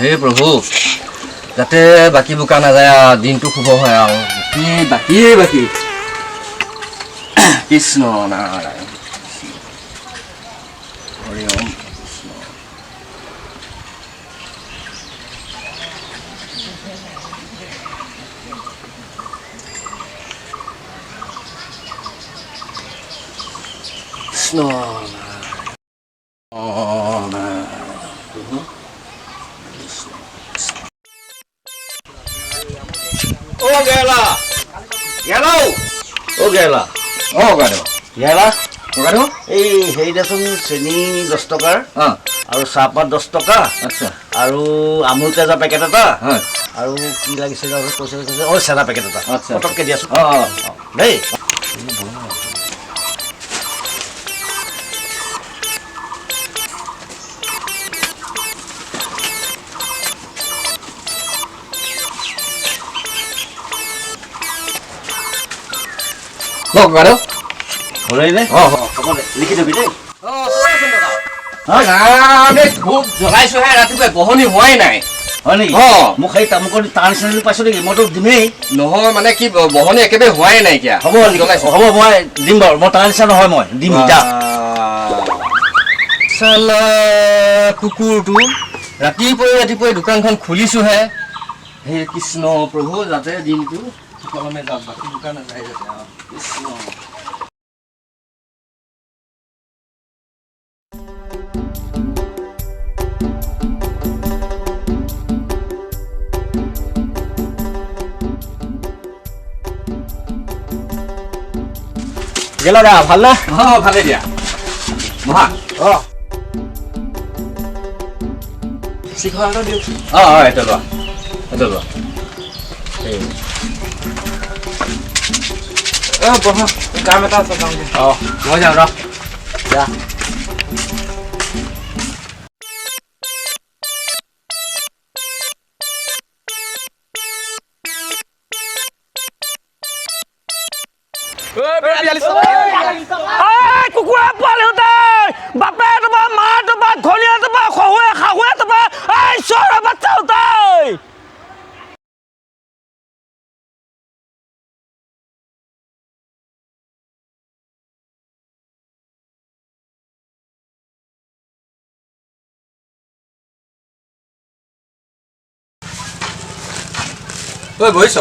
হে প্ৰভু যাতে বাকী বোকা নাযায় দিনটো শুভ হয় আৰু বাকী কৃষ্ণ নাৰায়ণ হৰি ওম কৃষ্ণ এই হেৰি দেচোন চেনি 10 টকাৰ আৰু চাহপাত 10 টকা আচ্ছা আৰু আমুল তেজা পেকেট এটা হয় আৰু কি লাগিছিল কৈছে চেনা পেকেট এটা আচ্ছা পটককৈ দিয়াচোন দেই লিখি দিবি দেই জ্বলাইছোহে ৰাতিপুৱা বহনি হোৱাই নাই হয় নেকি মোক সেই তামোকৰ তাৰ নিচিনা পাইছোঁ নেকি মইতো দিমেই নহয় মানে কি বহনি একেবাৰে হোৱাই নাইকিয়া হ'ব মই দিম বাৰু মই তাৰ নিচিনা নহয় মই দিম যা চালা কুকুৰটো ৰাতিপুৱাই দোকানখন খুলিছোহে হে কৃষ্ণ প্ৰভু যাতে দিনটো সুকলমে যাওক বাকী দোকান নাযায় যাতে কৃষ্ণ গেলা দা ভাল না ভালে দিয়া মহা শিখৰটো দিওঁ এইটো লোৱা বহা কাম এটা আছে মই যাওঁ ৰ যা কুকুৰা পোৱালি বাপে তোমাৰ মা তোমাৰ ঘনীয়া তোমাৰ শাহুৱে তোমাৰ চৰা বাচ্চা বহিছ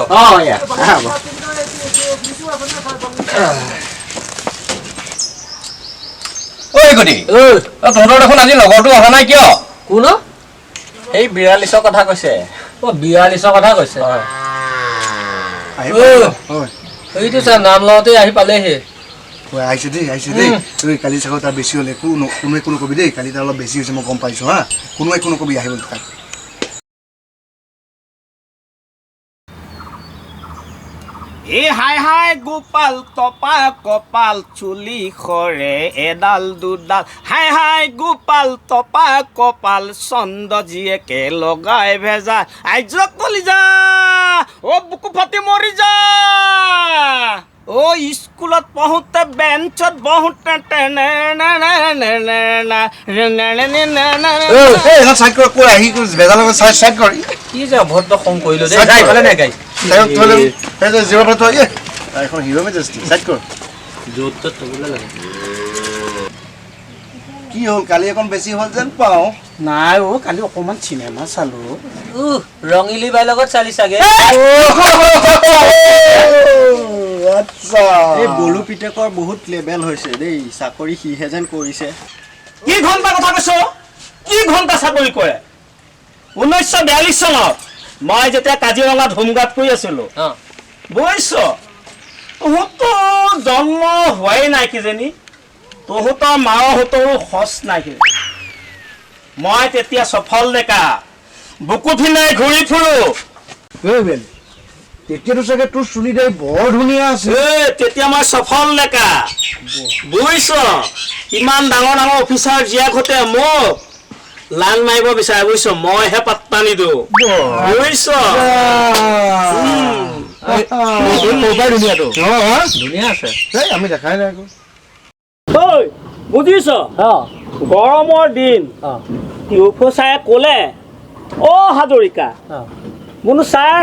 তহঁতৰ দেখোন আজি লগৰটো অহা নাই কিয় কোন এই 42ৰ কথা কৈছে 42ৰ কথা কৈছে এইটো চা নাম লওঁতে আহি পালেহি আহিছে দেই তই কালি চাগৈ তাৰ বেছি হ'লে কোনোৱে কোনো কবি দেই কালি তাৰ অলপ বেছি হৈছে মই গম পাইছোঁ হা কোনোৱে কোনো কবি আহিব তাক এ হাই গোপাল তপা কপাল চুলি খৰে এডাল দুডাল হাই গোপাল তপা কপাল চন্দ জীয়েকে লগাই ভেজা আইজক কলি যা বুকু ফাটি মৰি যা স্কুলত পঢ়োতে বেঞ্চত বহোতে কি যে অভদ্ৰ খং কৰিলো কি হ'ল কালি এখন বেছি হ'ল যেন পাওঁ নাই কালি অকণমান চিনেমা চালো ৰঙিলী বাই লগত চালি চাগে এই বলু পিতেকৰ বহুত লেভেল হৈছে দেই চাকৰি সিহে যেন কৰিছে কি ঘণ্টা কথা কৈছ কি ঘণ্টা চাকৰি কৰে 1942 চনত মই যেতিয়া কাজিৰঙাত হোমগাৰ্ড কৰি আছিলো বুজিছ তহঁতৰ জন্ম হোৱাই নাই কিজানি তহঁতৰ মাহঁতৰো খচ নাই মই তেতিয়া সফল ডেকা বুকু ফিনাই ঘূৰি ফুৰো তেতিয়াতো চাগে তোৰ চুলি দাই বৰ ধুনীয়া আছে তেতিয়া মই সফল ডেকা বুজিছ ইমান ডাঙৰ ডাঙৰ অফিচাৰ জীয়াকহঁতে মোক লাইন মাৰিব বিচাৰে বুজিছ মইহে পাত্তা নিদিওঁ বুজিছ ধুনীয়া আছে আমি দেখাই নাই আকৌ বুজিছ গৰমৰ দিন টিউফচাৰে ক'লে অ' হাজৰিকা বোলো ছাৰ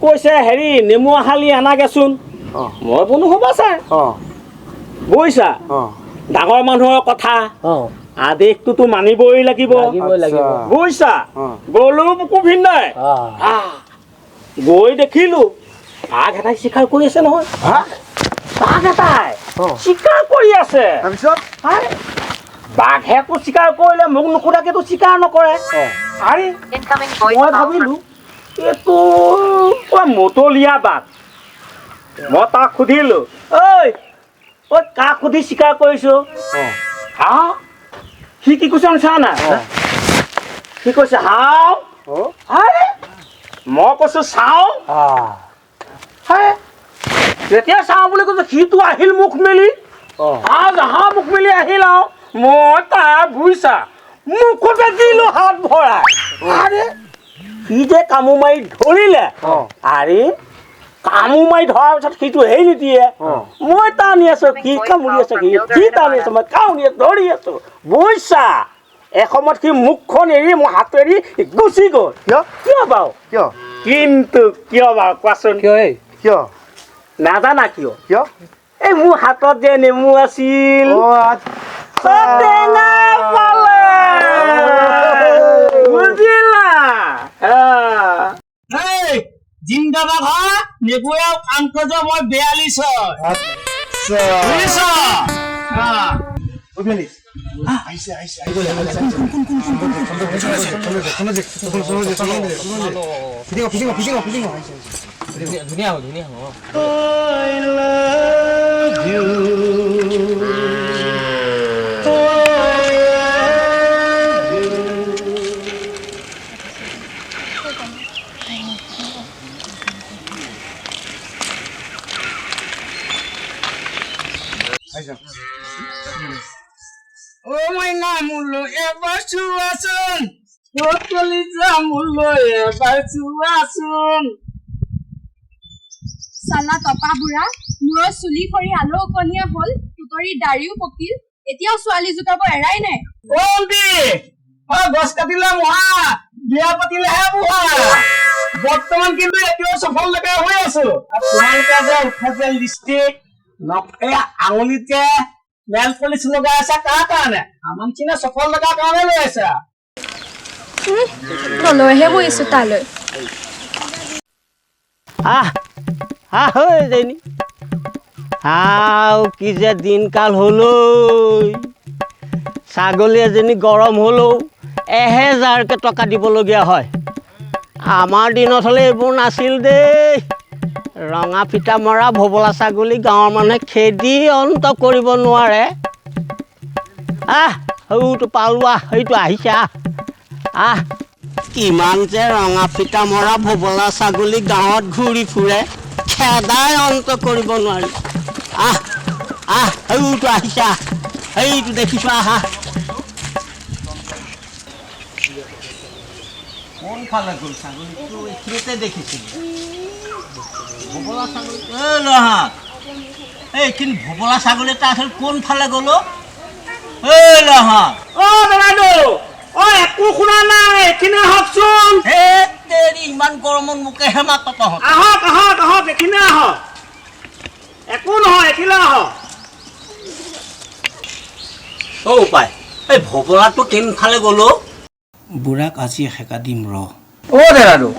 কৈছে হেৰি নেমু হালি আনাগেচোন মই বোলো হ'ব ছাৰ বুজিছা ডাঙৰ মানুহৰ কথা আদেশটোতো মানিবই লাগিব বুজিছা গ'লো মোকো ভিন্দাই গৈ দেখিলো বাঘ এটাই চিকাৰ কৰি আছে নহয় বাঘ এটাই চিকাৰ কৰি আছে বাঘেতো চিকাৰ কৰিলে মোক নোসোধাকেতো চিকাৰ নকৰে আৰে মই ভাবিলো এইটো মতলীয়া বাঘ মই তাক সুধিলো ঐ কাক সুধি চিকাৰ কৰিছো সি কি কৈছে চা না সি কৈছে হাও মই কৈছো চাওঁ যেতিয়া চাওঁ বুলি কৈছো সিটো আহিল মুখ মেলি মুখ মেলি আহিল আৰু মই তাৰ বুজিছা মুখতে দিলো হাত ভৰাই আৰে সি যে কামো মাৰি ধৰিলে আৰে কামো মাৰি ধৰাৰ পিছত সিটো হেৰি নিদিয়ে মই টানি আছো সি কামুৰি আছে সি টানি আছো মই কামুৰি ধৰি আছো বুজিছা এসময়ত সি মুখখন এৰি মই হাত এৰি গুচি গ'ল কিয় বাৰু কিন্তু কিয় বাৰু কোৱাচোন কিয় নাজানা কিয় এই মোৰ হাতত যে নেমু আছিল বুজিলা জিন্দাবাদ নেবুয়া আন্তজ মই 42 ধুনীয়া হ'ব ধুনীয়া হ'ব my namulo ever suasun totally jamulo ever suasun Sala topa bura muro suli kori alo konia hol tutori dariu pokil etia swali jukabo erai nai oldi gos katila moha biya patile he buha বর্তমান কিন্তু এতিয়াও সফল লগা হৈ আছে আপোনালোকে যে উঠাজেল district নকে আঙুলিতে nail polish লগা আছে কাৰ কাৰণে আমন চিনা সফল লগা কাৰণে লৈ আছে নলৈহে বইছো তালৈ হৈ যায়নি কি যে দিনকাল হলো ছাগলী এজনী গৰম হলো 1000কে টকা দিবলগীয়া হয় আমাৰ দিনত হলে এইবোৰ নাছিল দেই ৰঙা ফিটা মৰা ভবলা ছাগলী গাঁৱৰ মানুহে খেদি অন্ত কৰিব নোৱাৰে হৌটো পালোৱা সেইটো আহিছা কিমান যে ৰঙা ফিটা মৰা ভবলা ছাগলী গাঁৱত ঘূৰি ফুৰে খেদাই অন্ত কৰিব নোৱাৰি হৌটো আহিছা সেইটো দেখিছো কোন ফালে গ'ল ছাগলীটো এইখিনিতে দেখিছিলোঁ ভবলা ছাগলী এইখিনি ভবলা ছাগলী এটা আছিল কোন ফালে গ'ল দাদাইদেউ একো শুনা নাই এইখিনি আহকচোন ইমান গৰমত মোকেহে মাত আহক আহক আহক এইখিনি আহক একো নহয় এইখিনি আহক উপায় এই ভবলাটো কোনফালে গ'ল বুঢ়াক আজি হেকা দিম দাদাইদেউ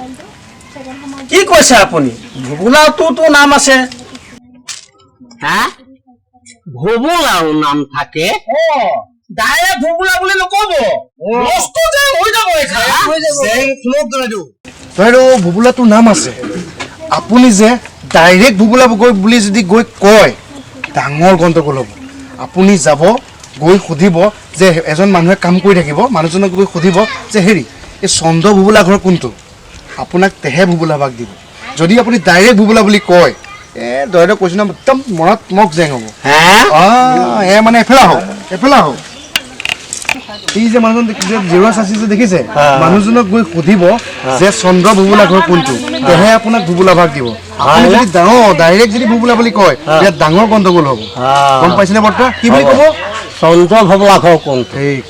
কি কৈছে আপুনি ভবলাটোতো নাম আছে ভবলাও নাম থাকে ডাইৰেক্ট ভবলা বুলি নকব বস্তু যে হৈ যাব দাদাইদেউ ভবলাটোৰ নাম আছে আপুনি যে ডাইৰেক্ট ভবলা বুলি যদি গৈ কয় ডাঙৰ গণ্ডগোল হ'ব আপুনি যাব গৈ সুধিব যে এজন মানুহে কাম কৰি থাকিব মানুহজনক গৈ সুধিব যে হেৰি এই চন্দ্ৰ ভবলা ঘৰ কোনটো আপোনাক তেহে ভবলা ভাগ দিব যদি আপুনি ডাইৰেক্ট ভবলা বুলি কয় দাদাইদেউ কৈছো না একদম মনত মক জেং হ'ব মানে এফেলা হওক এই যে মানুহজন জিৰোৱা চাচি যে দেখিছে মানুহজনক গৈ সুধিব যে চন্দ্ৰ ভবলা ঘৰ কোনটো তেহে আপোনাক ভবলা ভাগ দিব আপুনি যদি ডাইৰেক্ট যদি ভবলা বুলি কয় ইয়াত ডাঙৰ গণ্ডগোল হ'ব গম পাইছেনে বৰ্তা কি বুলি ক'ব চন্দ্ৰ ভবলা ঘৰ কোনটো ঠিক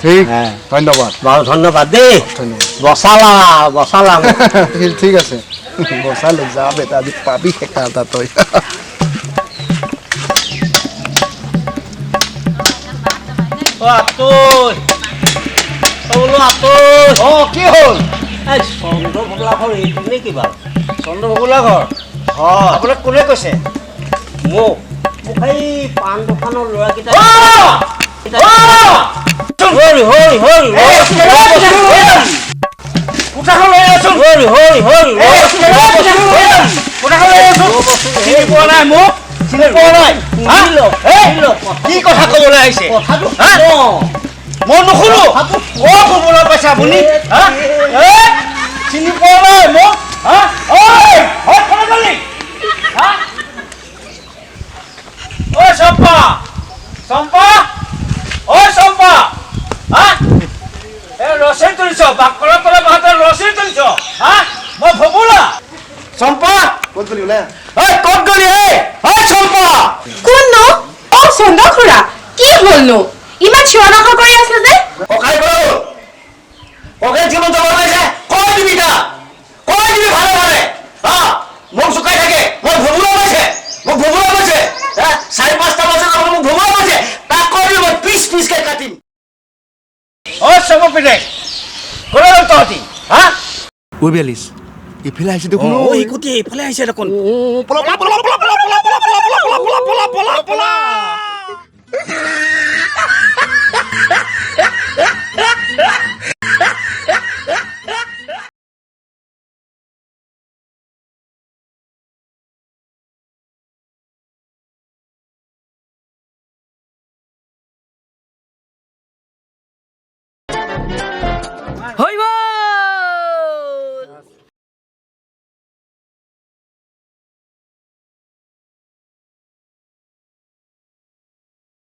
ঠিক হ্যাঁ। ধন্যবাদ বাৰু ধন্যবাদ দেই ধন্যবাদ বচালা ঠিক আছে বচালো যা বেটা আজি পাবি শেখা এটা তই কি হ'ল চন্দ্ৰ ভগলা ঘৰ এইটো নে কিবা চন্দ্ৰ ভগলা ঘৰ আপোনাক কোনে কৈছে মোক এই পাণ দোকানৰ ল'ৰাকেইটা কি কথা কবলৈ আহিছে মই নুশুনো কবলৈ পাইছে আপুনি চিনি পোৱা নাই মোক চম্পা চম্পা চম্পা ৰচি তুলিছ বাকলৰ তলে বাহঁতে ৰচি তুলিছ মই ভবুলা চম্পা ক'ত গলি ওলাই ক'ত গলি চম্পা কোন নো অ চন্দ্ৰ খুৰা কি হ'লনো ইমান চিঞৰ বাখৰ কৰি আছে যে ককাই গ'ল ককাই জীৱন যাব পাইছে কৈ দিবি ভালে ভালে মোক চুকাই থাকে মই ভবুলা পাইছে মোক ভবুলা পাইছে 4-5টা বছৰ আগত মোক ভবুলা পাইছে তাক কৈ দিবি মই পিচকে কাটিম চব পিনে ক'লৈ গ'ল তহঁতি ঐ বিয়ালিছ ইফালে আহিছে দেখোন এইফালে আহিছে দেখোন পলা